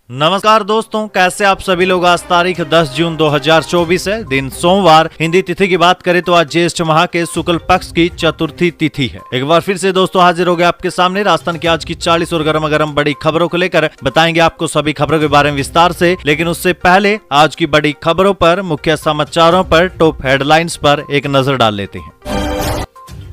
नमस्कार दोस्तों, कैसे आप सभी लोग। आज तारीख 10 जून 2024 है, दिन सोमवार। हिंदी तिथि की बात करें तो आज ज्येष्ठ माह के शुक्ल पक्ष की चतुर्थी तिथि है। एक बार फिर से दोस्तों हाजिर हो गए आपके सामने राजस्थान की आज की 40 और गर्मा बड़ी खबरों को लेकर। बताएंगे आपको सभी खबरों के बारे में विस्तार से, लेकिन उससे पहले आज की बड़ी खबरों पर, मुख्य समाचारों पर, टॉप हेडलाइंस पर एक नजर डाल लेते हैं।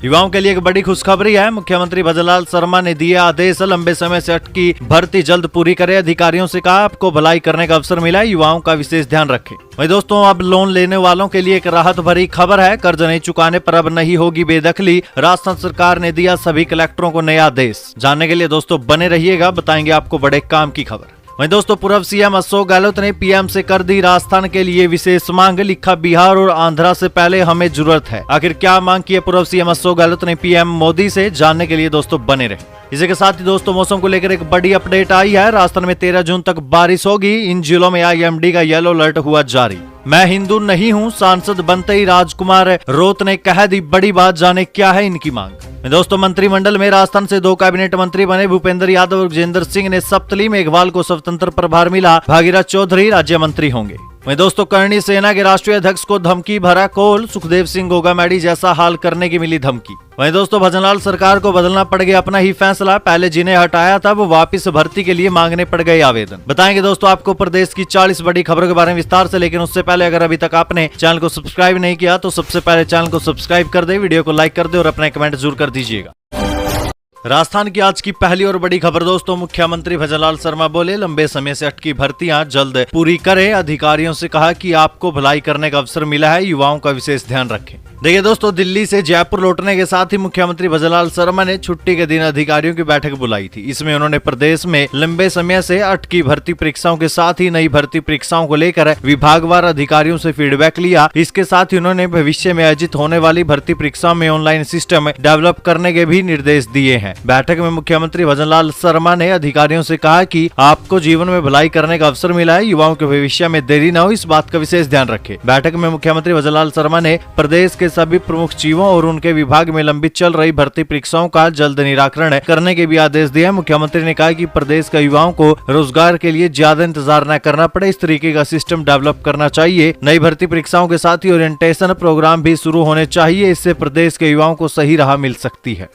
युवाओं के लिए एक बड़ी खुशखबरी है। मुख्यमंत्री भजनलाल शर्मा ने दिए आदेश, लंबे समय से अटकी भर्ती जल्द पूरी करें। अधिकारियों से कहा आपको भलाई करने का अवसर मिला है, युवाओं का विशेष ध्यान रखें। वही दोस्तों अब लोन लेने वालों के लिए एक राहत भरी खबर है। कर्ज नहीं चुकाने पर अब नहीं होगी बेदखली। राजस्थान सरकार ने दिया सभी कलेक्टरों को नया आदेश। जानने के लिए दोस्तों बने रहिएगा, बताएंगे आपको बड़े काम की खबर। वहीं दोस्तों पूर्व सीएम अशोक गहलोत ने पीएम से कर दी राजस्थान के लिए विशेष मांग। लिखा बिहार और आंध्रा से पहले हमें जरूरत है। आखिर क्या मांग की है पूर्व सीएम अशोक गहलोत ने पीएम मोदी से, जानने के लिए दोस्तों बने रहे। इसी के साथ ही दोस्तों मौसम को लेकर एक बड़ी अपडेट आई है। राजस्थान में 13 जून तक बारिश होगी। इन जिलों में आईएमडी का येलो अलर्ट हुआ जारी। मैं हिंदू नहीं हूं, सांसद बनते ही राजकुमार रोत ने कह दी बड़ी बात। जाने क्या है इनकी मांग। दोस्तों मंत्रिमंडल में राजस्थान से 2 कैबिनेट मंत्री बने। भूपेंद्र यादव और गजेंद्र सिंह ने सप्तली। मेघवाल को स्वतंत्र प्रभार मिला। भागीरथ चौधरी राज्य मंत्री होंगे। वहीं दोस्तों करणी सेना के राष्ट्रीय अध्यक्ष को धमकी भरा कॉल। सुखदेव सिंह गोगामेडी जैसा हाल करने की मिली धमकी। वहीं दोस्तों भजनलाल सरकार को बदलना पड़ गया अपना ही फैसला। पहले जिन्हें हटाया था वो वापस भर्ती के लिए मांगने पड़ गए आवेदन। बताएंगे दोस्तों आपको प्रदेश की 40 बड़ी खबरों के बारे में विस्तार से, लेकिन उससे पहले अगर अभी तक आपने चैनल को सब्सक्राइब नहीं किया तो सबसे पहले चैनल को सब्सक्राइब कर दे, वीडियो को लाइक कर दे और अपना कमेंट जरूर कर दीजिएगा। राजस्थान की आज की पहली और बड़ी खबर दोस्तों, मुख्यमंत्री भजनलाल शर्मा बोले लंबे समय से अटकी भर्तियां जल्द पूरी करें। अधिकारियों से कहा कि आपको भलाई करने का अवसर मिला है, युवाओं का विशेष ध्यान रखें। देखिए दोस्तों दिल्ली से जयपुर लौटने के साथ ही मुख्यमंत्री भजनलाल शर्मा ने छुट्टी के दिन अधिकारियों की बैठक बुलाई थी। इसमें उन्होंने प्रदेश में लंबे समय से अटकी भर्ती परीक्षाओं के साथ ही नई भर्ती परीक्षाओं को लेकर विभागवार अधिकारियों से फीडबैक लिया। इसके साथ ही उन्होंने भविष्य में आयोजित होने वाली भर्ती परीक्षाओं में ऑनलाइन सिस्टम डेवलप करने के भी निर्देश दिए हैं। बैठक में मुख्यमंत्री भजनलाल शर्मा ने अधिकारियों से कहा कि आपको जीवन में भलाई करने का अवसर मिला है, युवाओं के भविष्य में देरी न हो, इस बात का विशेष ध्यान रखें। बैठक में मुख्यमंत्री भजनलाल शर्मा ने प्रदेश के सभी प्रमुख चिवों और उनके विभाग में लंबित चल रही भर्ती परीक्षाओं का जल्द निराकरण करने के भी आदेश दिए। मुख्यमंत्री ने कहा कि प्रदेश के युवाओं को रोजगार के लिए ज्यादा इंतजार न करना पड़े, इस तरीके का सिस्टम डेवलप करना चाहिए। नई भर्ती परीक्षाओं के साथ ही ओरिएंटेशन प्रोग्राम भी शुरू होने चाहिए, इससे प्रदेश के युवाओं को सही राह मिल सकती है।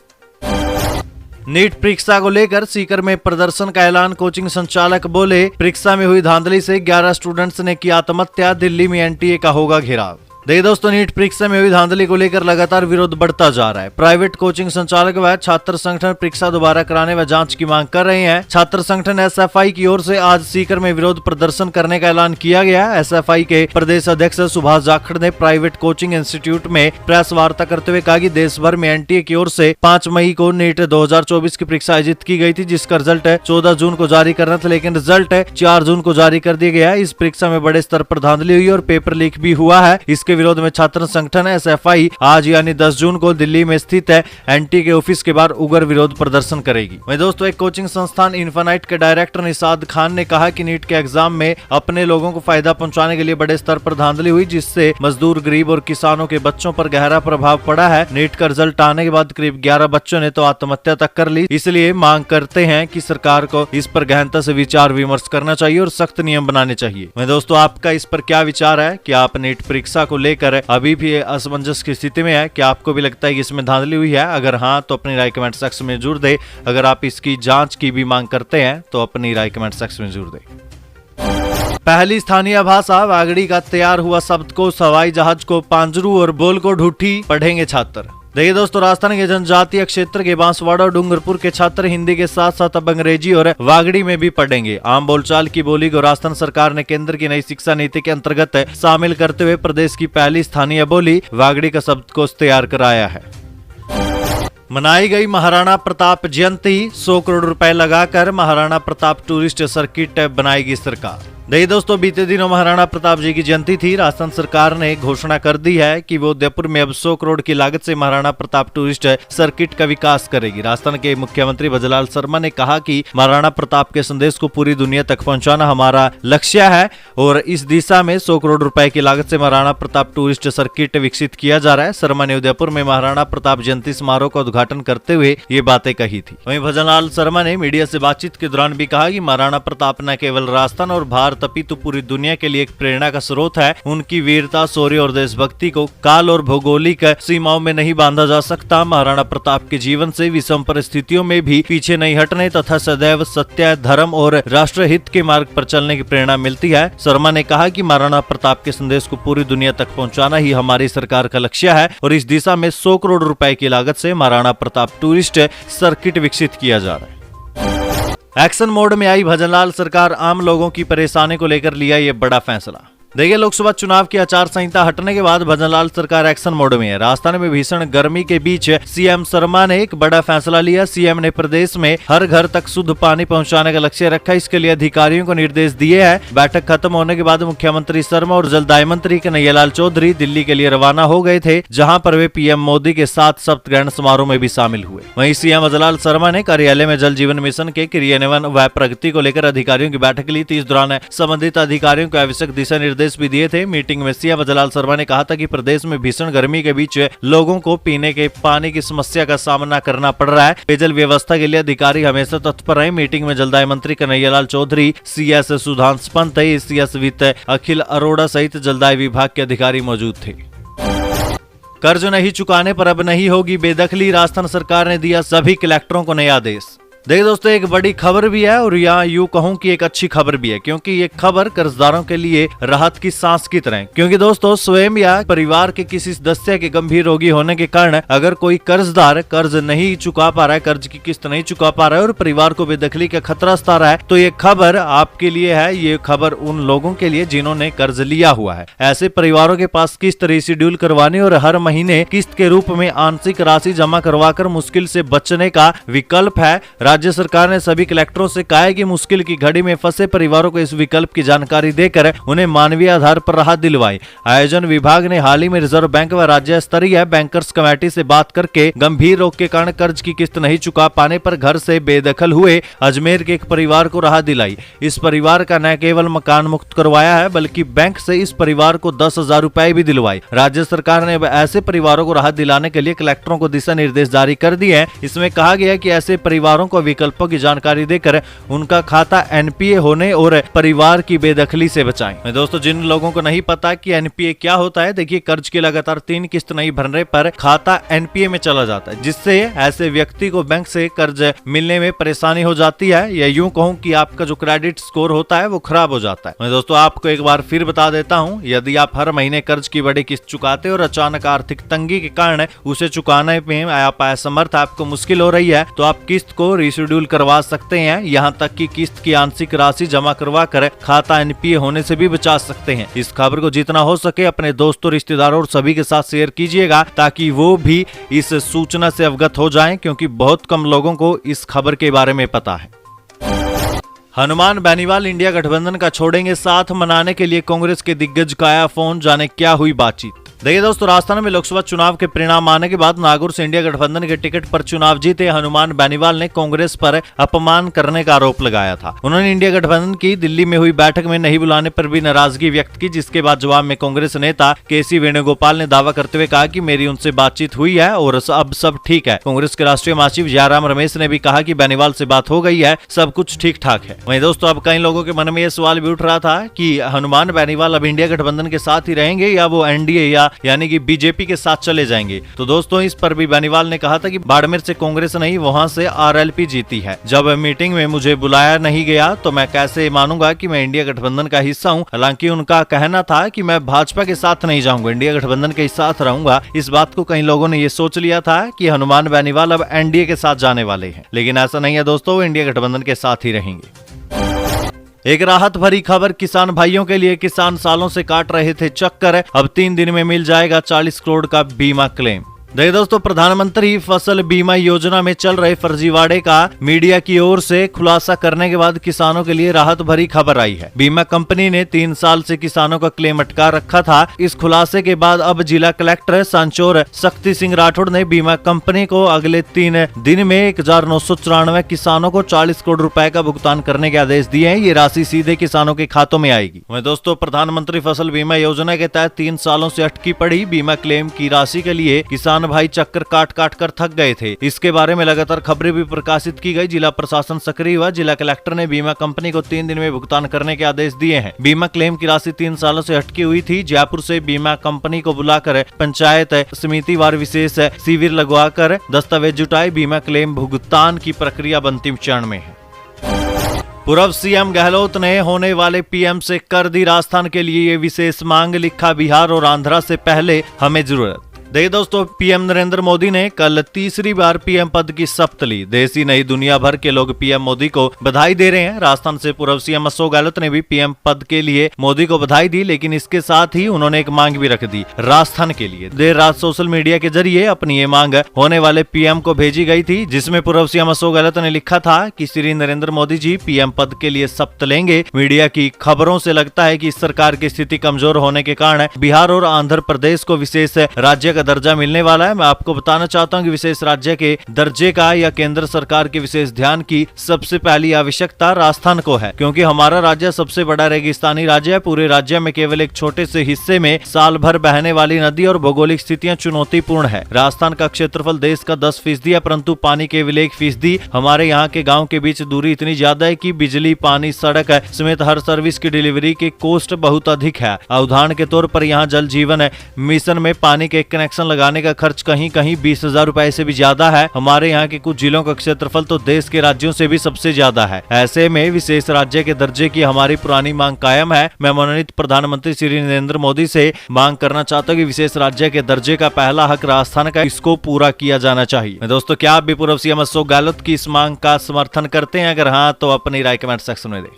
नीट परीक्षा को लेकर सीकर में प्रदर्शन का ऐलान। कोचिंग संचालक बोले परीक्षा में हुई धांधली से 11 स्टूडेंट्स ने की आत्महत्या। दिल्ली में एनटीए का होगा घेराव। देखिए दोस्तों नीट परीक्षा में हुई धांधली को लेकर लगातार विरोध बढ़ता जा रहा है। प्राइवेट कोचिंग संचालक व छात्र संगठन परीक्षा दोबारा कराने व जांच की मांग कर रहे हैं। छात्र संगठन एसएफआई की ओर से आज सीकर में विरोध प्रदर्शन करने का ऐलान किया गया। एसएफआई के प्रदेश अध्यक्ष सुभाष जाखड़ ने प्राइवेट कोचिंग इंस्टीट्यूट में प्रेस वार्ता करते हुए कहा कि देश भर में एनटीए की ओर से 5 मई को नीट 2024 की परीक्षा आयोजित की गई थी, जिसका रिजल्ट 14 जून को जारी करना था, लेकिन रिजल्ट 4 जून को जारी कर दिया गया। इस परीक्षा में बड़े स्तर पर धांधली हुई और पेपर लीक भी हुआ है। इसके विरोध में छात्र संगठन एसएफआई आज यानी 10 जून को दिल्ली में स्थित है एनटीए के ऑफिस के बाहर उग्र विरोध प्रदर्शन करेगी। वहीं दोस्तों एक कोचिंग संस्थान इन्फिनाइट के डायरेक्टर निशाद खान ने कहा कि नीट के एग्जाम में अपने लोगों को फायदा पहुंचाने के लिए बड़े स्तर पर धांधली हुई, जिससे मजदूर, गरीब और किसानों के बच्चों पर गहरा प्रभाव पड़ा है। नीट का रिजल्ट आने के बाद करीब 11 बच्चों ने तो आत्महत्या तक कर ली। इसलिए मांग करते हैं कि सरकार को इस पर गहनता से विचार विमर्श करना चाहिए और सख्त नियम बनाने चाहिए। वहीं दोस्तों आपका इस पर क्या विचार है कि आप नीट परीक्षा को लेकर अभी भी असमंजस की स्थिति में है? क्या आपको भी लगता है कि इसमें धांधली हुई है? अगर हाँ तो अपनी राय कमेंट सेक्शन में जरूर दे। अगर आप इसकी जांच की भी मांग करते हैं तो अपनी राय कमेंट सेक्शन में जरूर दे। पहली स्थानीय भाषा वागड़ी का तैयार हुआ शब्दकोश। हवाई जहाज को पांजरू और बोल को ढूठी पढ़ेंगे छात्र। देखिए दोस्तों राजस्थान के जनजातीय क्षेत्र के बांसवाड़ा और डूंगरपुर के छात्र हिंदी के साथ साथ अब अंग्रेजी और वागड़ी में भी पढ़ेंगे। आम बोलचाल की बोली को राजस्थान सरकार ने केंद्र की नई शिक्षा नीति के अंतर्गत शामिल करते हुए प्रदेश की पहली स्थानीय बोली वागड़ी का शब्दकोश तैयार कराया है। मनाई गई महाराणा प्रताप जयंती। 100 करोड़ रुपए लगाकर महाराणा प्रताप टूरिस्ट सर्किट बनाएगी सरकार। देखिए दोस्तों, बीते दिनों महाराणा प्रताप जी की जयंती थी। राजस्थान सरकार ने घोषणा कर दी है कि वो उदयपुर में अब 100 करोड़ की लागत से महाराणा प्रताप टूरिस्ट सर्किट का विकास करेगी। राजस्थान के मुख्यमंत्री भजनलाल शर्मा ने कहा कि महाराणा प्रताप के संदेश को पूरी दुनिया तक पहुंचाना हमारा लक्ष्य है और इस दिशा में 100 करोड़ रुपए की लागत से महाराणा प्रताप टूरिस्ट सर्किट विकसित किया जा रहा है। शर्मा ने उदयपुर में महाराणा प्रताप जयंती समारोह का उद्घाटन करते हुए ये बातें कही थी। वहीं भजनलाल शर्मा ने मीडिया से बातचीत के दौरान भी कहा कि महाराणा प्रताप न केवल राजस्थान और भारत अपितु पूरी दुनिया के लिए एक प्रेरणा का स्रोत है। उनकी वीरता, शौर्य और देशभक्ति को काल और भौगोलिक सीमाओं में नहीं बांधा जा सकता। महाराणा प्रताप के जीवन से विषम परिस्थितियों में भी पीछे नहीं हटने तथा सदैव सत्य, धर्म और राष्ट्रहित के मार्ग पर चलने की प्रेरणा मिलती है। शर्मा ने कहा कि महाराणा प्रताप के संदेश को पूरी दुनिया तक पहुंचाना ही हमारी सरकार का लक्ष्य है और इस दिशा में 100 करोड़ रुपए की लागत से महाराणा प्रताप टूरिस्ट सर्किट विकसित किया जा रहा है। एक्शन मोड में आई भजनलाल सरकार, आम लोगों की परेशानी को लेकर लिया ये बड़ा फैसला। देखिए, लोकसभा चुनाव की आचार संहिता हटने के बाद भजनलाल सरकार एक्शन मोड में है। राजस्थान में भीषण गर्मी के बीच सीएम शर्मा ने एक बड़ा फैसला लिया। सीएम ने प्रदेश में हर घर तक शुद्ध पानी पहुंचाने का लक्ष्य रखा। इसके लिए अधिकारियों को निर्देश दिए हैं। बैठक खत्म होने के बाद मुख्यमंत्री शर्मा और जलदाय मंत्री कन्हैयालाल चौधरी दिल्ली के लिए रवाना हो गए थे, जहाँ पर वे पीएम मोदी के साथ शपथ ग्रहण समारोह में भी शामिल हुए। वहीं सीएम भजनलाल शर्मा ने कार्यालय में जल जीवन मिशन के क्रियान्वयन व प्रगति को लेकर अधिकारियों की बैठक ली थी। इस दौरान संबंधित अधिकारियों को आवश्यक दिशा निर्देश भी दिए थे। मीटिंग में सीएम भजनलाल शर्मा ने कहा था कि प्रदेश में भीषण गर्मी के बीच लोगों को पीने के पानी की समस्या का सामना करना पड़ रहा है। पेयजल व्यवस्था के लिए अधिकारी हमेशा तत्पर रहे। मीटिंग में जलदाय मंत्री कन्हैयालाल चौधरी, सीएस सुधांशु पंत, सीएस वित्त अखिल अरोड़ा सहित जलदाय विभाग के अधिकारी मौजूद थे। कर्ज नहीं चुकाने पर अब नहीं होगी बेदखली, राजस्थान सरकार ने दिया सभी कलेक्टरों को नया आदेश। देखिए दोस्तों, एक बड़ी खबर भी है और यहाँ यूं कहूं कि एक अच्छी खबर भी है, क्योंकि ये खबर कर्जदारों के लिए राहत की सांस की तरह। क्योंकि दोस्तों, स्वयं या परिवार के किसी सदस्य के गंभीर रोगी होने के कारण अगर कोई कर्जदार कर्ज नहीं चुका पा रहा है, कर्ज की किस्त नहीं चुका पा रहा है और परिवार को बेदखली का खतरा सता रहा है, तो ये खबर आपके लिए है। ये खबर उन लोगों के लिए जिन्होंने कर्ज लिया हुआ है। ऐसे परिवारों के पास किस्त रिशेड्यूल करवाने और हर महीने किस्त के रूप में आंशिक राशि जमा करवाकर मुश्किल से बचने का विकल्प है। राज्य सरकार ने सभी कलेक्टरों से कहा है कि मुश्किल की घड़ी में फंसे परिवारों को इस विकल्प की जानकारी देकर उन्हें मानवीय आधार पर राहत दिलवाई। आयोजन विभाग ने हाल ही में रिजर्व बैंक व राज्य स्तरीय बैंकर्स कमेटी से बात करके गंभीर रोग के कारण कर्ज की किस्त नहीं चुका पाने पर घर से बेदखल हुए अजमेर के एक परिवार को राहत दिलाई। इस परिवार का न केवल मकान मुक्त करवाया है, बल्कि बैंक से इस परिवार को 10,000 रुपए भी दिलवाई। राज्य सरकार ने ऐसे परिवारों को राहत दिलाने के लिए कलेक्टरों को दिशा निर्देश जारी कर दिए हैं। इसमें कहा गया है कि ऐसे परिवारों को विकल्पों की जानकारी देकर उनका खाता एनपीए होने और परिवार की बेदखली से बचाएं। दोस्तों, जिन लोगों को नहीं पता कि एनपीए क्या होता है, देखिए, कर्ज की लगातार 3 किस्त नहीं भरने पर खाता एनपीए में चला जाता है, जिससे ऐसे व्यक्ति को बैंक से कर्ज मिलने में परेशानी हो जाती है, या यूं कहूं कि आपका जो क्रेडिट स्कोर होता है वो खराब हो जाता है। मैं दोस्तों आपको एक बार फिर बता देता हूं, यदि आप हर महीने कर्ज की बड़ी किस्त चुकाते और अचानक आर्थिक तंगी के कारण उसे चुकाने में आप असमर्थ, आपको मुश्किल हो रही है, तो आप किस्त को रिशेड्यूल करवा सकते हैं। यहाँ तक कि किस्त की आंशिक राशि जमा करवा कर खाता एनपीए होने से भी बचा सकते हैं। इस खबर को जितना हो सके अपने दोस्तों, रिश्तेदारों और सभी के साथ शेयर कीजिएगा, ताकि वो भी इस सूचना से अवगत हो जाएं, क्योंकि बहुत कम लोगों को इस खबर के बारे में पता है। हनुमान बेनीवाल इंडिया गठबंधन का छोड़ेंगे, साथ मनाने के लिए कांग्रेस के दिग्गज का आया फोन, जाने क्या हुई बातचीत। देखिए दोस्तों, राजस्थान में लोकसभा चुनाव के परिणाम आने के बाद नागौर से इंडिया गठबंधन के टिकट पर चुनाव जीते हनुमान बेनीवाल ने कांग्रेस पर अपमान करने का आरोप लगाया था। उन्होंने इंडिया गठबंधन की दिल्ली में हुई बैठक में नहीं बुलाने पर भी नाराजगी व्यक्त की, जिसके बाद जवाब में कांग्रेस नेता केसी वेणुगोपाल ने दावा करते हुए कहा कि मेरी उनसे बातचीत हुई है और अब सब ठीक है। कांग्रेस के राष्ट्रीय महासचिव जयराम रमेश ने भी कहा कि बेनीवाल से बात हो गई है, सब कुछ ठीक ठाक है। वहीं दोस्तों, अब कई लोगों के मन में यह सवाल भी उठ रहा था कि हनुमान बेनीवाल अब इंडिया गठबंधन के साथ ही रहेंगे या वो एनडीए यानी कि बीजेपी के साथ चले जाएंगे। तो दोस्तों, इस पर भी बेनीवाल ने कहा था कि बाड़मेर से कांग्रेस नहीं, वहां से आरएलपी जीती है। जब मीटिंग में मुझे बुलाया नहीं गया तो मैं कैसे मानूंगा कि मैं इंडिया गठबंधन का हिस्सा हूं। हालांकि उनका कहना था कि मैं भाजपा के साथ नहीं जाऊंगा, इंडिया गठबंधन के साथ रहूंगा। इस बात को कई लोगों ने ये सोच लिया था कि हनुमान बेनीवाल अब एनडीए के साथ जाने वाले हैं, लेकिन ऐसा नहीं है दोस्तों, वो इंडिया गठबंधन के साथ ही रहेंगे। एक राहत भरी खबर किसान भाइयों के लिए। किसान सालों से काट रहे थे चक्कर, अब 3 दिन में मिल जाएगा 40 करोड़ का बीमा क्लेम। देखिए दोस्तों, प्रधानमंत्री फसल बीमा योजना में चल रहे फर्जीवाड़े का मीडिया की ओर से खुलासा करने के बाद किसानों के लिए राहत भरी खबर आई है। बीमा कंपनी ने 3 साल से किसानों का क्लेम अटका रखा था। इस खुलासे के बाद अब जिला कलेक्टर सांचौर शक्ति सिंह राठौड़ ने बीमा कंपनी को अगले 3 दिन में 1994 किसानों को 40 करोड़ रुपए का भुगतान करने के आदेश दिए हैं। ये राशि सीधे किसानों के खातों में आएगी। वहीं दोस्तों, प्रधानमंत्री फसल बीमा योजना के तहत 3 सालों से अटकी पड़ी बीमा क्लेम की राशि के लिए किसान भाई चक्कर काट काट कर थक गए थे। इसके बारे में लगातार खबरें भी प्रकाशित की गई। जिला प्रशासन सक्रिय हुआ। जिला कलेक्टर ने बीमा कंपनी को 3 दिन में भुगतान करने के आदेश दिए हैं। बीमा क्लेम की राशि 3 सालों से अटकी हुई थी। जयपुर से बीमा कंपनी को बुलाकर पंचायत समिति वार विशेष शिविर लगवाकर दस्तावेज जुटाए। बीमा क्लेम भुगतान की प्रक्रिया अंतिम चरण में है। पूर्व सीएम गहलोत ने होने वाले पीएम से कर दी राजस्थान के लिए ये विशेष मांग, लिखा बिहार और आंध्रा से पहले हमें जरूरत। देखिए दोस्तों, पीएम नरेंद्र मोदी ने कल तीसरी बार पीएम पद की शपथ ली। देश ही नहीं, दुनिया भर के लोग पीएम मोदी को बधाई दे रहे हैं। राजस्थान से पूर्व सीएम अशोक गहलोत ने भी पीएम पद के लिए मोदी को बधाई दी, लेकिन इसके साथ ही उन्होंने एक मांग भी रख दी राजस्थान के लिए। देर रात सोशल मीडिया के जरिए अपनी ये मांग होने वाले पीएम को भेजी गई थी, जिसमें पूर्व सीएम अशोक गहलोत ने लिखा था कि श्री नरेंद्र मोदी जी पीएम पद के लिए शपथ लेंगे। मीडिया की खबरों से लगता है कि इस सरकार की स्थिति कमजोर होने के कारण बिहार और आंध्र प्रदेश को विशेष राज्य का दर्जा मिलने वाला है। मैं आपको बताना चाहता हूं कि विशेष राज्य के दर्जे का या केंद्र सरकार के विशेष ध्यान की सबसे पहली आवश्यकता राजस्थान को है, क्योंकि हमारा राज्य सबसे बड़ा रेगिस्तानी राज्य है। पूरे राज्य में केवल एक छोटे से हिस्से में साल भर बहने वाली नदी और भौगोलिक स्थितियां चुनौतीपूर्ण है। राजस्थान का क्षेत्रफल देश का 10% है, परंतु पानी केवल 1%। हमारे यहाँ के गाँव के बीच दूरी इतनी ज्यादा है कि बिजली, पानी, सड़क समेत हर सर्विस की डिलीवरी के कॉस्ट बहुत अधिक है। उदाहरण के तौर पर यहाँ जल जीवन मिशन में पानी के कनेक्शन लगाने का खर्च कहीं कहीं 20,000 रुपए से भी ज्यादा है। हमारे यहाँ के कुछ जिलों का क्षेत्रफल तो देश के राज्यों से भी सबसे ज्यादा है। ऐसे में विशेष राज्य के दर्जे की हमारी पुरानी मांग कायम है। मैं मनोनीत प्रधानमंत्री श्री नरेंद्र मोदी से मांग करना चाहता हूँ कि विशेष राज्य के दर्जे का पहला हक राजस्थान का, इसको पूरा किया जाना चाहिए। दोस्तों, क्या आप भी पूर्व सीएम अशोक गहलोत की इस मांग का समर्थन करते हैं? अगर हाँ, तो अपनी राय कमेंट सेक्शन में दें।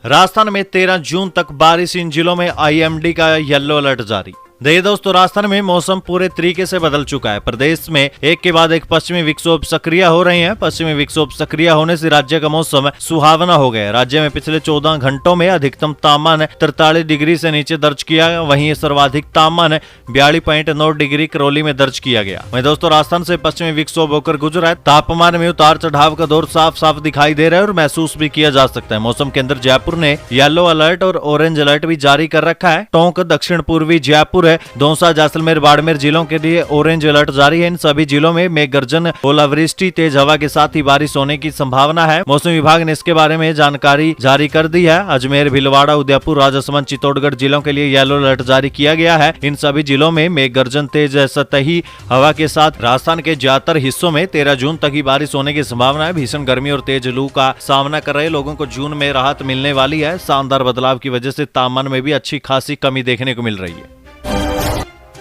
राजस्थान में 13 जून तक बारिश, इन जिलों में आईएमडी का येलो अलर्ट जारी। देखिए दोस्तों, राजस्थान में मौसम पूरे तरीके से बदल चुका है। प्रदेश में एक के बाद एक पश्चिमी विक्षोभ सक्रिय हो रहे हैं। पश्चिमी विक्षोभ सक्रिय होने से राज्य का मौसम सुहावना हो गया। राज्य में पिछले 14 घंटों में अधिकतम तापमान 43 डिग्री से नीचे दर्ज किया। वहीं सर्वाधिक तापमान 42.9 डिग्री करौली में दर्ज किया गया। वहीं दोस्तों, राजस्थान से पश्चिमी विक्षोभ होकर गुजरा है। तापमान में उतार चढ़ाव का दौर साफ साफ दिखाई दे रहा है और महसूस भी किया जा सकता है। मौसम केंद्र जयपुर ने येलो अलर्ट और ऑरेंज अलर्ट भी जारी कर रखा है। टोंक, दक्षिण पूर्वी जयपुर, दौसा, जैसलमेर, बाड़मेर जिलों के लिए ऑरेंज अलर्ट जारी है। इन सभी जिलों में मेघ गर्जन, ओलावृष्टि, तेज हवा के साथ ही बारिश होने की संभावना है। मौसम विभाग ने इसके बारे में जानकारी जारी कर दी है। अजमेर, भीलवाड़ा, उदयपुर, राजसमंद, चित्तौड़गढ़ जिलों के लिए येलो अलर्ट जारी किया गया है। इन सभी जिलों में मेघ गर्जन, तेज सतही हवा के साथ राजस्थान के ज्यादातर हिस्सों में 13 जून तक ही बारिश होने की संभावना है। भीषण गर्मी और तेज लू का सामना कर रहे लोगों को जून में राहत मिलने वाली है। शानदार बदलाव की वजह से तापमान में भी अच्छी खासी कमी देखने को मिल रही है।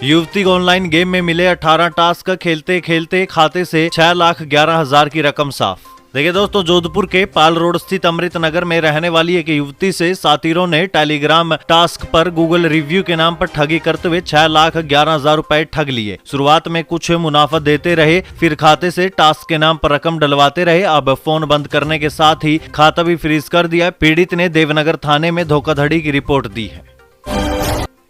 युवती को ऑनलाइन गेम में मिले 18 टास्क, खेलते खेलते खाते से 6,11,000 की रकम साफ। देखिए दोस्तों, जोधपुर के पाल रोड स्थित अमृत नगर में रहने वाली एक युवती से साथीरों ने टेलीग्राम टास्क पर गूगल रिव्यू के नाम पर ठगी करते हुए 6,11,000 रुपए ठग लिए। शुरुआत में कुछ मुनाफा देते रहे, फिर खाते से टास्क के नाम पर रकम डलवाते रहे। अब फोन बंद करने के साथ ही खाता भी फ्रीज कर दिया। पीड़ित ने देवनगर थाने में धोखाधड़ी की रिपोर्ट दी है।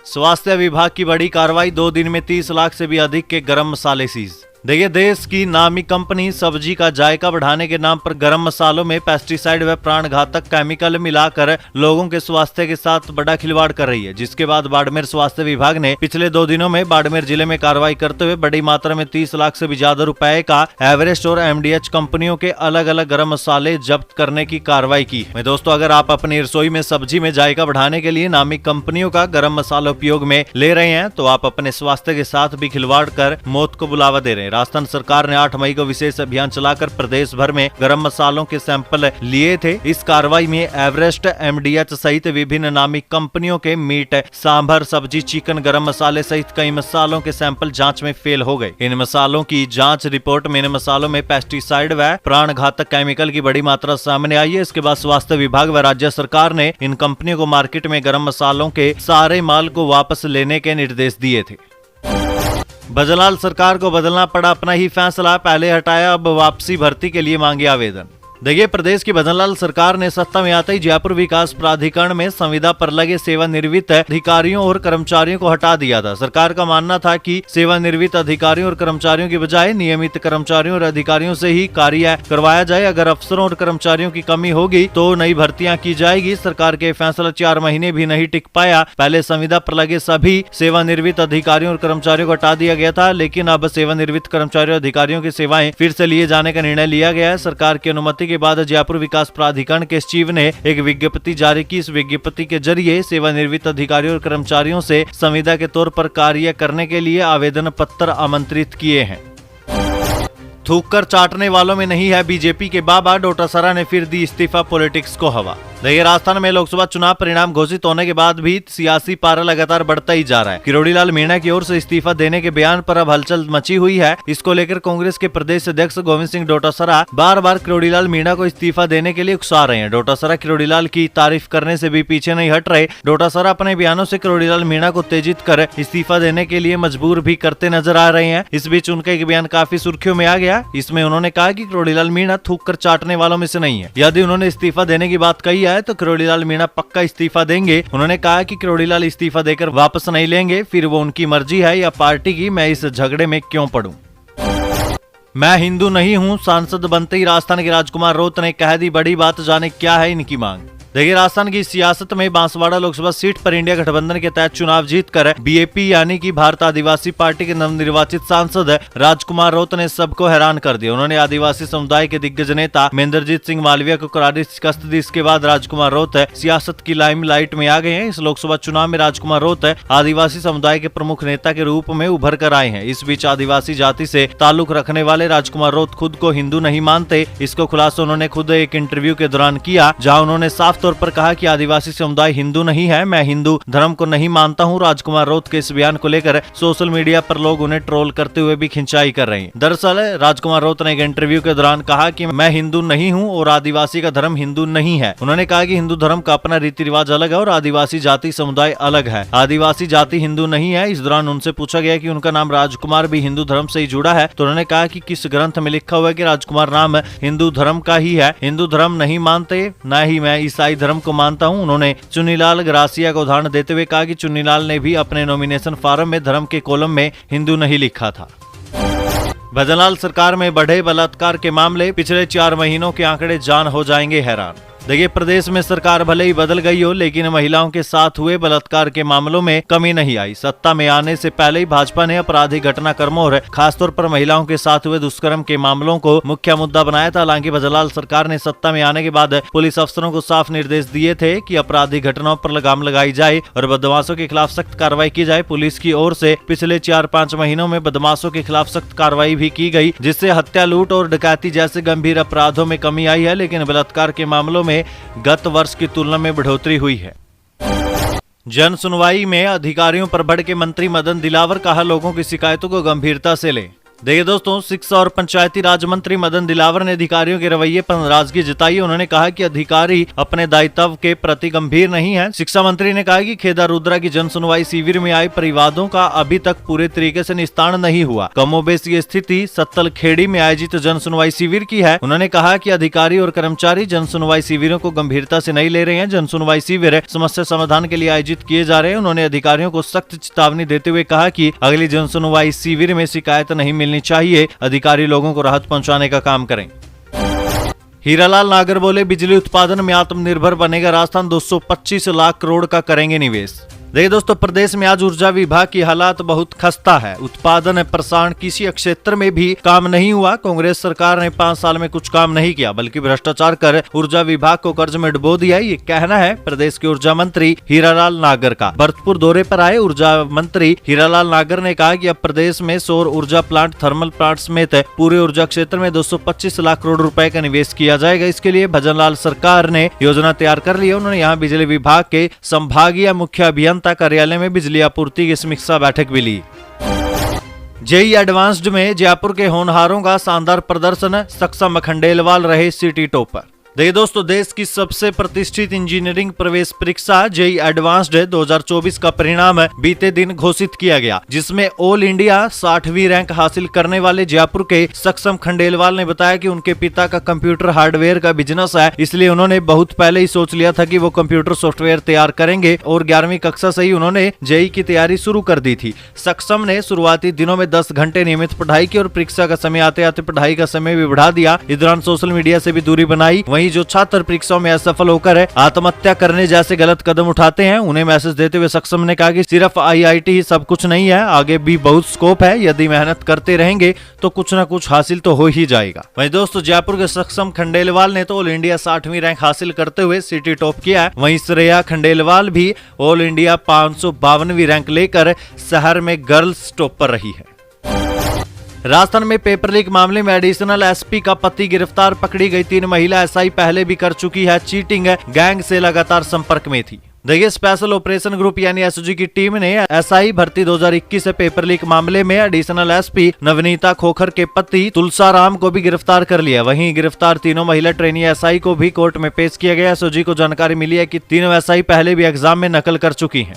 स्वास्थ्य विभाग की बड़ी कार्रवाई, 2 दिन में 30 लाख से भी अधिक के गरम मसाले सीज। देखिए, देश की नामी कंपनी सब्जी का जायका बढ़ाने के नाम पर गरम मसालों में पेस्टिसाइड व प्राणघातक केमिकल मिलाकर लोगों के स्वास्थ्य के साथ बड़ा खिलवाड़ कर रही है, जिसके बाद बाड़मेर स्वास्थ्य विभाग ने पिछले 2 दिनों में बाड़मेर जिले में कार्रवाई करते हुए बड़ी मात्रा में 30 लाख से भी ज्यादा रुपए का एवरेस्ट और एमडीएच कंपनियों के अलग अलग गरम मसाले जब्त करने की कार्रवाई की है। दोस्तों, अगर आप अपनी रसोई में सब्जी में जायका बढ़ाने के लिए नामी कंपनियों का गरम मसाला उपयोग में ले रहे हैं, तो आप अपने स्वास्थ्य के साथ भी खिलवाड़ कर मौत को बुलावा दे रहे हैं। राजस्थान सरकार ने 8 मई को विशेष अभियान चलाकर प्रदेश भर में गरम मसालों के सैंपल लिए थे। इस कार्रवाई में एवरेस्ट, एमडीएच सहित विभिन्न नामी कंपनियों के मीट, सांभर, सब्जी, चिकन, गरम मसाले सहित कई मसालों के सैंपल जांच में फेल हो गए। इन मसालों की जांच रिपोर्ट में इन मसालों में पेस्टिसाइड व प्राणघातक केमिकल की बड़ी मात्रा सामने आई है। इसके बाद स्वास्थ्य विभाग व राज्य सरकार ने इन कंपनियों को मार्केट में गरम मसालों के सारे माल को वापस लेने के निर्देश दिए थे। भजनलाल सरकार को बदलना पड़ा अपना ही फैसला, पहले हटाया अब वापसी भर्ती के लिए मांगे आवेदन। देखिए, प्रदेश की भजनलाल सरकार ने सत्ता में आते ही जयपुर विकास प्राधिकरण में संविदा पर लगे सेवानिवृत्त अधिकारियों और कर्मचारियों को हटा दिया था। सरकार का मानना था कि सेवानिवृत्त अधिकारियों और कर्मचारियों की बजाय नियमित कर्मचारियों और अधिकारियों से ही कार्य करवाया जाए। अगर अफसरों और कर्मचारियों की कमी होगी तो नई भर्तियां की जाएगी। सरकार के फैसला 4 महीने भी नहीं टिक पाया। पहले संविदा पर लगे सभी सेवानिवृत्त अधिकारियों और कर्मचारियों को हटा दिया गया था, लेकिन अब सेवानिवृत्त कर्मचारियों और अधिकारियों की सेवाएं फिर से लिए जाने का निर्णय लिया गया है। सरकार की अनुमति के बाद जयपुर विकास प्राधिकरण के सचिव ने एक विज्ञप्ति जारी की। इस विज्ञप्ति के जरिए सेवानिवृत्त अधिकारियों और कर्मचारियों से संविदा के तौर पर कार्य करने के लिए आवेदन पत्र आमंत्रित किए हैं। थूक कर चाटने वालों में नहीं है बीजेपी के बाबा, डोटासरा ने फिर दी इस्तीफा, पॉलिटिक्स को हवा। देखिए, राजस्थान में लोकसभा चुनाव परिणाम घोषित होने के बाद भी सियासी पारा लगातार बढ़ता ही जा रहा है। किरोड़ी लाल मीणा की ओर से इस्तीफा देने के बयान पर अब हलचल मची हुई है। इसको लेकर कांग्रेस के प्रदेश अध्यक्ष गोविंद सिंह डोटासरा बार बार किरोड़ी लाल मीणा को इस्तीफा देने के लिए उकसा रहे हैं। डोटासरा किरोड़ी लाल की तारीफ करने से भी पीछे नहीं हट रहे। डोटासरा अपने बयानों से किरोड़ी लाल मीणा को उत्तेजित कर इस्तीफा देने के लिए मजबूर भी करते नजर आ रहे हैं। इस बीच उनका एक बयान काफी सुर्खियों में आ गया। इसमें उन्होंने कहा कि किरोड़ी लाल मीणा थूक कर चाटने वालों में से नहीं है। यदि उन्होंने इस्तीफा देने की बात कही है तो किरोड़ी लाल मीणा पक्का इस्तीफा देंगे। उन्होंने कहा कि किरोड़ी लाल इस्तीफा देकर वापस नहीं लेंगे, फिर वो उनकी मर्जी है या पार्टी की, मैं इस झगड़े में क्यों पड़ूं। मैं हिंदू नहीं हूं, सांसद बनते ही राजस्थान के राजकुमार रोत ने कह दी बड़ी बात, जाने क्या है इनकी मांग। देखिए, राजस्थान की सियासत में बांसवाड़ा लोकसभा सीट पर इंडिया गठबंधन के तहत चुनाव जीतकर बीएपी यानी कि भारत आदिवासी पार्टी के नवनिर्वाचित सांसद राजकुमार रोत ने सबको हैरान कर दिया। उन्होंने आदिवासी समुदाय के दिग्गज नेता महेंद्रजीत सिंह मालवीय को करारी शिकस्त दी। इसके बाद राजकुमार रोत सियासत की लाइमलाइट में आ गए हैं। इस लोकसभा चुनाव में राजकुमार रोत आदिवासी समुदाय के प्रमुख नेता के रूप में उभर कर आए हैं। इस बीच आदिवासी जाति से ताल्लुक रखने वाले राजकुमार रोत खुद को हिंदू नहीं मानते। इसको खुलासा उन्होंने खुद एक इंटरव्यू के दौरान किया, जहाँ उन्होंने साफ तौर पर कहा कि आदिवासी समुदाय हिंदू नहीं है, मैं हिंदू धर्म को नहीं मानता हूं। राजकुमार रोत के इस बयान को लेकर सोशल मीडिया पर लोग उन्हें ट्रोल करते हुए भी खिंचाई कर रहे हैं। दरअसल राजकुमार रोत ने एक इंटरव्यू के दौरान कहा कि मैं हिंदू नहीं हूं और आदिवासी का धर्म हिंदू नहीं है। उन्होंने कहा कि हिंदू धर्म का अपना रीति रिवाज अलग है और आदिवासी जाति समुदाय अलग है। आदिवासी जाति हिंदू नहीं है। इस दौरान उनसे पूछा गया कि उनका नाम राजकुमार भी हिंदू धर्म से ही जुड़ा है, तो उन्होंने कहा कि किस ग्रंथ में लिखा हुआ है कि राजकुमार नाम हिंदू धर्म का ही है। हिंदू धर्म नहीं मानते, न ही मैं ईसाई धर्म को मानता हूं। उन्होंने चुन्नीलाल ग्रासिया का उदाहरण देते हुए कहा कि चुन्नीलाल ने भी अपने नॉमिनेशन फॉर्म में धर्म के कॉलम में हिंदू नहीं लिखा था। भजनलाल सरकार में बढ़े बलात्कार के मामले, पिछले 4 महीनों के आंकड़े जान हो जाएंगे हैरान। देखिए, प्रदेश में सरकार भले ही बदल गई हो, लेकिन महिलाओं के साथ हुए बलात्कार के मामलों में कमी नहीं आई। सत्ता में आने से पहले ही भाजपा ने आपराधिक घटनाक्रमों और खासतौर पर महिलाओं के साथ हुए दुष्कर्म के मामलों को मुख्य मुद्दा बनाया था। हालांकि भजनलाल सरकार ने सत्ता में आने के बाद पुलिस अफसरों को साफ निर्देश दिए थे कि आपराधिक घटनाओं पर लगाम लगाई जाए और बदमाशों के खिलाफ सख्त कार्रवाई की जाए। पुलिस की ओर से पिछले 4-5 महीनों में बदमाशों के खिलाफ सख्त कार्रवाई भी की गई, जिससे हत्या, लूट और डकैती जैसे गंभीर अपराधों में कमी आई है। लेकिन बलात्कार के मामलों में गत वर्ष की तुलना में बढ़ोतरी हुई है। जन सुनवाई में अधिकारियों पर भड़के मंत्री मदन दिलावर, कहा लोगों की शिकायतों को गंभीरता से लें। देखिए दोस्तों, शिक्षा और पंचायती राज मंत्री मदन दिलावर ने अधिकारियों के रवैये पर नाराजगी जताई। उन्होंने कहा कि अधिकारी अपने दायित्व के प्रति गंभीर नहीं है। शिक्षा मंत्री ने कहा कि खेदा रुद्रा की जन सुनवाई शिविर में आए परिवादों का अभी तक पूरे तरीके से निस्तारण नहीं हुआ। कमोबेश ये स्थिति सत्तल खेड़ी में आयोजित जन सुनवाई शिविर की है। उन्होंने कहा कि अधिकारी और कर्मचारी जन सुनवाई शिविरों को गंभीरता से नहीं ले रहे हैं। जन सुनवाई शिविर समस्या समाधान के लिए आयोजित किए जा रहे हैं। उन्होंने अधिकारियों को सख्त चेतावनी देते हुए कहा कि अगली जन सुनवाई शिविर में शिकायत नहीं मिलनी चाहिए। अधिकारी लोगों को राहत पहुंचाने का काम करें। हीरालाल नागर बोले, बिजली उत्पादन में आत्मनिर्भर बनेगा राजस्थान, 225 लाख करोड़ का करेंगे निवेश। देखिए दोस्तों, प्रदेश में आज ऊर्जा विभाग की हालात बहुत खस्ता है। उत्पादन प्रसारण किसी क्षेत्र में भी काम नहीं हुआ। कांग्रेस सरकार ने 5 साल में कुछ काम नहीं किया, बल्कि भ्रष्टाचार कर ऊर्जा विभाग को कर्ज में डुबो दिया। ये कहना है प्रदेश के ऊर्जा मंत्री हीरालाल नागर का। भरतपुर दौरे पर आए ऊर्जा मंत्री हीरालाल नागर ने कहा कि अब प्रदेश में सौर ऊर्जा प्लांट, थर्मल प्लांट समेत पूरे ऊर्जा क्षेत्र में 225 लाख करोड़ रुपए का निवेश किया जाएगा। इसके लिए भजनलाल सरकार ने योजना तैयार कर ली है। उन्होंने यहाँ बिजली विभाग के संभागीय मुख्य अभियंता कार्यालय में बिजली आपूर्ति की समीक्षा बैठक भी ली। जेईई एडवांस्ड में जयपुर के होनहारों का शानदार प्रदर्शन, सक्षम खंडेलवाल रहे सिटी टॉपर। देखिए दोस्तों, देश की सबसे प्रतिष्ठित इंजीनियरिंग प्रवेश परीक्षा जेईई एडवांस्ड 2024 का परिणाम बीते दिन घोषित किया गया, जिसमें ऑल इंडिया 60वीं रैंक हासिल करने वाले जयपुर के सक्षम खंडेलवाल ने बताया कि उनके पिता का कंप्यूटर हार्डवेयर का बिजनेस है, इसलिए उन्होंने बहुत पहले ही सोच लिया था कि वो कंप्यूटर सॉफ्टवेयर तैयार करेंगे और 11वीं कक्षा से ही उन्होंने जेईई की तैयारी शुरू कर दी थी। सक्षम ने शुरुआती दिनों में 10 घंटे नियमित पढ़ाई की और परीक्षा का समय आते आते पढ़ाई का समय भी बढ़ा दिया। इस दौरान सोशल मीडिया से भी दूरी बनाई। वहीं जो छात्र परीक्षाओं में असफल होकर आत्महत्या करने जैसे गलत कदम उठाते हैं, उन्हें मैसेज देते हुए सक्षम ने कहा कि सिर्फ आईआईटी ही सब कुछ नहीं है, आगे भी बहुत स्कोप है। यदि मेहनत करते रहेंगे तो कुछ न कुछ हासिल तो हो ही जाएगा। वहीं दोस्तों, जयपुर के सक्षम खंडेलवाल ने तो ऑल इंडिया 60वीं रैंक हासिल करते हुए सिटी टॉप किया है। वहीं श्रेया खंडेलवाल भी ऑल इंडिया 552वीं रैंक लेकर शहर में गर्ल्स टॉप पर रही है। राजस्थान में पेपर लीक मामले में एडिशनल एसपी का पति गिरफ्तार। पकड़ी गई 3 महिला एसआई पहले भी कर चुकी है चीटिंग, गैंग से लगातार संपर्क में थी। देखिए, स्पेशल ऑपरेशन ग्रुप यानी एसओजी की टीम ने एसआई भर्ती 2021 से पेपर लीक मामले में एडिशनल एसपी नवनीता खोखर के पति तुलसाराम को भी गिरफ्तार कर लिया। वहीं गिरफ्तार तीनों महिला ट्रेनी एसआई को भी कोर्ट में पेश किया गया। एसओजी को जानकारी मिली है कि तीनों एसआई पहले भी एग्जाम में नकल कर चुकी हैं।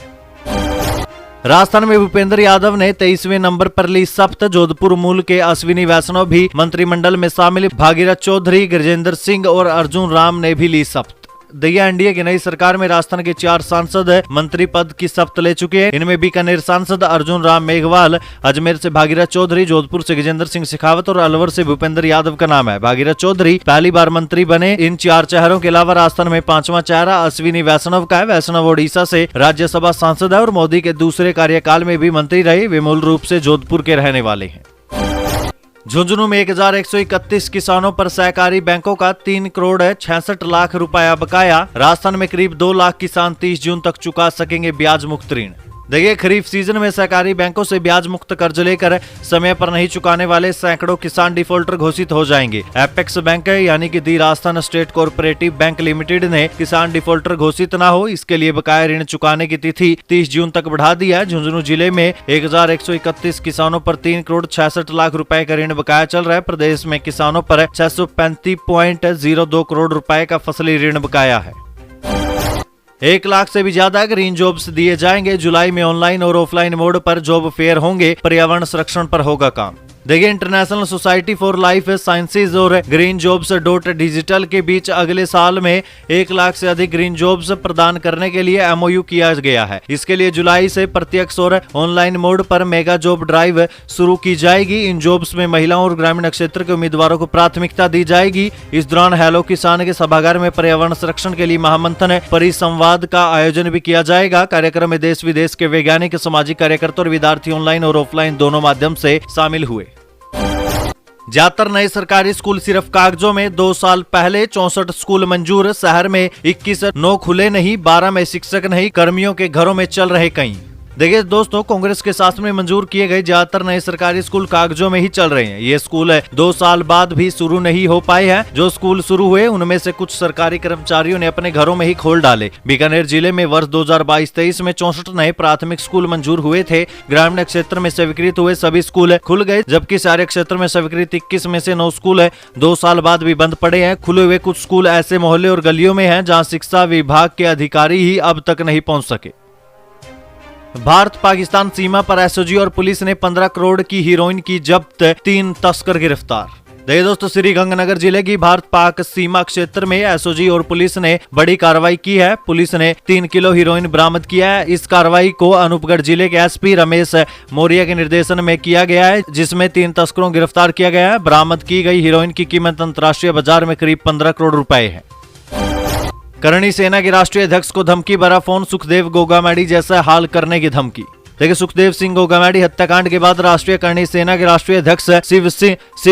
राजस्थान में भूपेंद्र यादव ने 23वें नंबर पर ली शपथ। जोधपुर मूल के अश्विनी वैष्णव भी मंत्रिमंडल में शामिल। भागीरथ चौधरी, गजेंद्र सिंह और अर्जुन राम ने भी ली शपथ। देखिए, एनडीए की नई सरकार में राजस्थान के 4 सांसद मंत्री पद की शपथ ले चुके हैं। इनमें बीकानेर सांसद अर्जुन राम मेघवाल, अजमेर से भागीरथ चौधरी, जोधपुर से गजेंद्र सिंह शेखावत और अलवर से भूपेंद्र यादव का नाम है। भागीरथ चौधरी पहली बार मंत्री बने। इन 4 चेहरों के अलावा राजस्थान में 5वां चेहरा अश्विनी वैष्णव का है। वैष्णव ओडिशा से राज्यसभा सांसद है और मोदी के दूसरे कार्यकाल में भी मंत्री रहे। वे मूल रूप से जोधपुर के रहने वाले हैं। झुंझुनू में 1131 किसानों पर सहकारी बैंकों का 3 करोड़ 66 लाख रुपया बकाया। राजस्थान में करीब 2 लाख किसान 30 जून तक चुका सकेंगे ब्याज मुक्त ऋण। देखिए, खरीफ सीजन में सहकारी बैंकों से ब्याज मुक्त कर्ज लेकर समय पर नहीं चुकाने वाले सैकड़ों किसान डिफॉल्टर घोषित हो जाएंगे। एपेक्स बैंक यानी कि the Rajasthan state cooperative bank limited ने किसान डिफॉल्टर घोषित न हो, इसके लिए बकाया ऋण चुकाने की तिथि 30 जून तक बढ़ा दी है। झुंझुनू जिले में 1131 किसानों पर 3 करोड़ 66 लाख रुपए का ऋण बकाया चल रहा है। प्रदेश में किसानों पर 635.02 करोड़ रुपए का फसली ऋण बकाया है। 1 लाख से भी ज्यादा ग्रीन जॉब्स दिए जाएंगे। जुलाई में ऑनलाइन और ऑफलाइन मोड पर जॉब फेयर होंगे। पर्यावरण संरक्षण पर होगा काम। देखिए, international society for life sciences और ग्रीन जॉब्स डिजिटल के बीच अगले साल में 1 लाख से अधिक ग्रीन जॉब्स प्रदान करने के लिए एमओयू किया गया है। इसके लिए जुलाई से प्रत्यक्ष और ऑनलाइन मोड पर मेगा जॉब ड्राइव शुरू की जाएगी। इन जॉब्स में महिलाओं और ग्रामीण क्षेत्र के उम्मीदवारों को प्राथमिकता दी जाएगी। इस दौरान हेलो किसान के सभागार में पर्यावरण संरक्षण के लिए महामंथन परिसंवाद का आयोजन भी किया जाएगा। कार्यक्रम में देश विदेश के वैज्ञानिक, सामाजिक कार्यकर्ता और विद्यार्थी ऑनलाइन और ऑफलाइन दोनों माध्यम से शामिल हुए। ज्यादातर नए सरकारी स्कूल सिर्फ कागजों में। 2 साल पहले 64 स्कूल मंजूर। शहर में 21 9 खुले नहीं, 12 में शिक्षक नहीं, कर्मियों के घरों में चल रहे कई। देखिए दोस्तों, कांग्रेस के शासन में मंजूर किए गए ज्यादातर नए सरकारी स्कूल कागजों में ही चल रहे हैं। ये स्कूल 2 साल बाद भी शुरू नहीं हो पाए हैं। जो स्कूल शुरू हुए उनमें से कुछ सरकारी कर्मचारियों ने अपने घरों में ही खोल डाले। बीकानेर जिले में वर्ष 2022-23 में 64 नए प्राथमिक स्कूल मंजूर हुए थे। ग्रामीण क्षेत्र में स्वीकृत हुए सभी स्कूल खुल गए, जबकि शहरी क्षेत्र में स्वीकृत 21 में से 9 स्कूल 2 साल बाद भी बंद पड़े हैं। खुले हुए कुछ स्कूल ऐसे मोहल्ले और गलियों में हैं जहां शिक्षा विभाग के अधिकारी ही अब तक नहीं पहुंच सके। भारत पाकिस्तान सीमा पर एसओजी और पुलिस ने 15 करोड़ की हीरोइन की जब्त, 3 तस्कर गिरफ्तार। देखिए दोस्तों, श्री गंगानगर जिले की भारत पाक सीमा क्षेत्र में एसओजी और पुलिस ने बड़ी कार्रवाई की है। पुलिस ने 3 किलो हीरोइन बरामद किया है। इस कार्रवाई को अनूपगढ़ जिले के एसपी रमेश मौर्य के निर्देशन में किया गया है, जिसमें 3 तस्करों गिरफ्तार किया गया है। बरामद की गई हीरोइन की कीमत अंतर्राष्ट्रीय बाजार में करीब 15 करोड़ रुपए है। करणी सेना के राष्ट्रीय अध्यक्ष को धमकी भरा फोन, सुखदेव गोगामैडी जैसा हाल करने की धमकी। देखिए, सुखदेव सिंह गोगामैडी हत्याकांड के बाद राष्ट्रीय करणी सेना के राष्ट्रीय अध्यक्ष शिव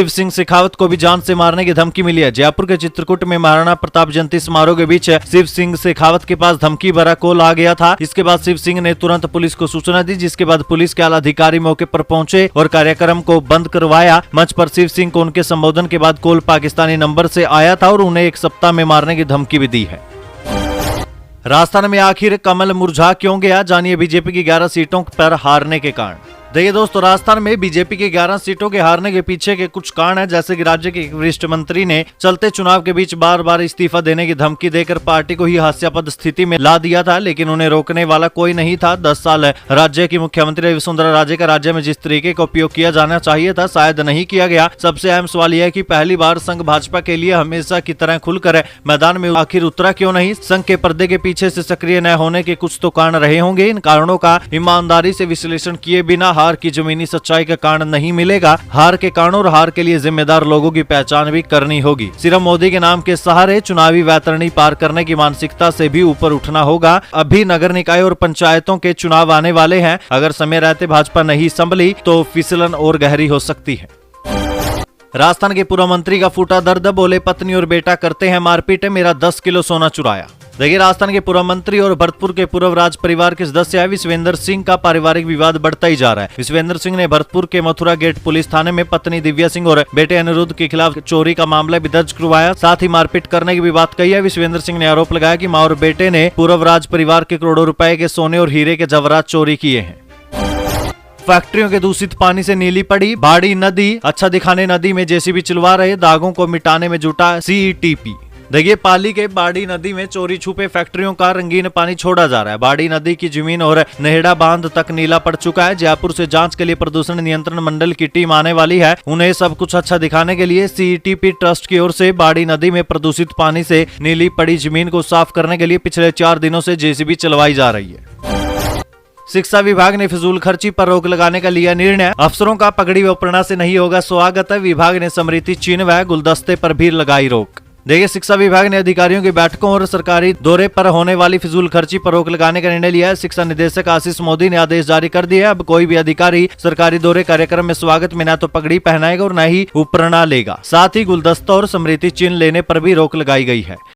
सिंह शेखावत को भी जान से मारने की धमकी मिली है। जयपुर के चित्रकूट में महाराणा प्रताप जयंती समारोह के बीच शिव सिंह शेखावत के पास धमकी भरा कॉल आ गया था। इसके बाद शिव सिंह ने तुरंत पुलिस को सूचना दी, जिसके बाद पुलिस के आला अधिकारी मौके पर पहुंचे और कार्यक्रम को बंद करवाया। मंच पर शिव सिंह को उनके संबोधन के बाद कॉल पाकिस्तानी नंबर से आया था और उन्हें 1 सप्ताह में मारने की धमकी भी दी है। राजस्थान में आखिर कमल मुरझा क्यों गया, जानिए बीजेपी की 11 सीटों पर हारने के कारण। देखिए दोस्तों, राजस्थान में बीजेपी के 11 सीटों के हारने के पीछे के कुछ कारण है, जैसे कि राज्य के एक वरिष्ठ मंत्री ने चलते चुनाव के बीच बार बार इस्तीफा देने की धमकी देकर पार्टी को ही हास्यास्पद स्थिति में ला दिया था, लेकिन उन्हें रोकने वाला कोई नहीं था। 10 साल राज्य की मुख्यमंत्री वसुंधरा राजे का राज्य में जिस तरीके का उपयोग किया जाना चाहिए था, शायद नहीं किया गया। सबसे अहम सवाल यह है कि पहली बार संघ भाजपा के लिए हमेशा की तरह खुलकर मैदान में आखिर उतरा क्यों नहीं? संघ के पर्दे के पीछे से सक्रिय न होने के कुछ तो कारण रहे होंगे। इन कारणों का ईमानदारी से विश्लेषण किए बिना हार की जमीनी सच्चाई का कारण नहीं मिलेगा। हार के कारण और हार के लिए जिम्मेदार लोगों की पहचान भी करनी होगी। सिर्फ मोदी के नाम के सहारे चुनावी वैतरणी पार करने की मानसिकता से भी ऊपर उठना होगा। अभी नगर निकाय और पंचायतों के चुनाव आने वाले हैं। अगर समय रहते भाजपा नहीं संभली तो फिसलन और गहरी हो सकती है। राजस्थान के पूर्व मंत्री का फूटा दर्द, बोले पत्नी और बेटा करते हैं मारपीट, मेरा 10 किलो सोना चुराया। देखिए, राजस्थान के पूर्व मंत्री और भरतपुर के पूर्व राज परिवार के सदस्य विश्वेंद्र सिंह का पारिवारिक विवाद बढ़ता ही जा रहा है। विश्वेंद्र सिंह ने भरतपुर के मथुरा गेट पुलिस थाने में पत्नी दिव्या सिंह और बेटे अनिरुद्ध के खिलाफ चोरी का मामला भी दर्ज करवाया, साथ ही मारपीट करने की भी बात कही है। विश्वेंद्र सिंह ने आरोप लगाया कि मां और बेटे ने पूर्व राज परिवार के करोड़ों रुपए के सोने और हीरे के जवाहरात चोरी किए हैं। फैक्ट्रियों के दूषित पानी से नीली पड़ी बाड़ी नदी, अच्छा दिखाने नदी में जेसीबी चलवा रहे, दागों को मिटाने में जुटा सीईटीपी। देखिए, पाली के बाड़ी नदी में चोरी छुपे फैक्ट्रियों का रंगीन पानी छोड़ा जा रहा है। बाड़ी नदी की जमीन और नेहड़ा बांध तक नीला पड़ चुका है। जयपुर से जांच के लिए प्रदूषण नियंत्रण मंडल की टीम आने वाली है। उन्हें सब कुछ अच्छा दिखाने के लिए सीईटीपी ट्रस्ट की ओर से बाड़ी नदी में प्रदूषित पानी से नीली पड़ी जमीन को साफ करने के लिए पिछले 4 दिनों से जेसीबी चलवाई जा रही है। शिक्षा विभाग ने फिजूल खर्ची पर रोक लगाने का लिया निर्णय। अफसरों का पगड़ी व प्रणा से नहीं होगा स्वागत है। विभाग ने स्मृति चिन्ह व गुलदस्ते पर भी लगाई रोक। देखिए, शिक्षा विभाग ने अधिकारियों की बैठकों और सरकारी दौरे पर होने वाली फिजूल खर्ची पर रोक लगाने का निर्णय लिया है। शिक्षा निदेशक आशीष मोदी ने आदेश जारी कर दिया है। अब कोई भी अधिकारी सरकारी दौरे कार्यक्रम में स्वागत में न तो पगड़ी पहनाएगा और न ही उपरणा लेगा। साथ ही गुलदस्ता और स्मृति चिन्ह लेने पर भी रोक लगाई गई है।